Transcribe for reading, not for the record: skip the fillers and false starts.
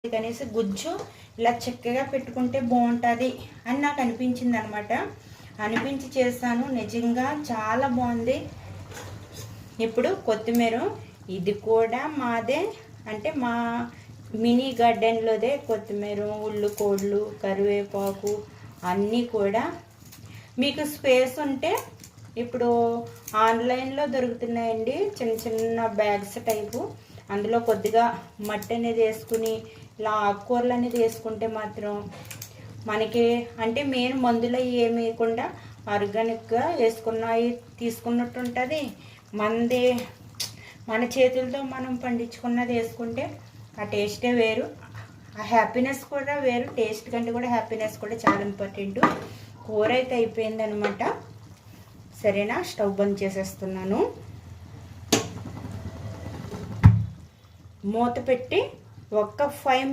కనీసం గుజ్జు ఇలా చక్కగా పెట్టుకుంటే బాగుంటుంది అని నాకు అనిపించింది అనమాట. అనిపించి చేస్తాను. నిజంగా చాలా బాగుంది. ఇప్పుడు కొత్తిమీర, ఇది కూడా మాదే, అంటే మా మినీ గార్డెన్లోదే కొత్తిమీర, ఉల్లికోళ్ళు, కరివేపాకు అన్నీ కూడా. మీకు స్పేస్ ఉంటే ఇప్పుడు ఆన్లైన్లో దొరుకుతున్నాయండి చిన్న చిన్న బ్యాగ్స్ టైపు. అందులో కొద్దిగా మట్టి అనేది వేసుకుని ఇలా ఆకుకూరలు అనేది వేసుకుంటే మాత్రం మనకి అంటే మెయిన్ మందులు ఏమి వేయకుండా ఆర్గానిక్గా వేసుకున్నవి తీసుకున్నట్టు ఉంటుంది. మన చేతులతో మనం పండించుకున్నది వేసుకుంటే ఆ టేస్టే వేరు, ఆ హ్యాపీనెస్ కూడా వేరు. టేస్ట్ కంటే కూడా హ్యాపీనెస్ కూడా చాలా ఇంపార్టెంట్. కూర అయితే అయిపోయిందనమాట. సరేనా, స్టవ్ బంద్ చేసేస్తున్నాను. మూత పెట్టి ఒక్క 5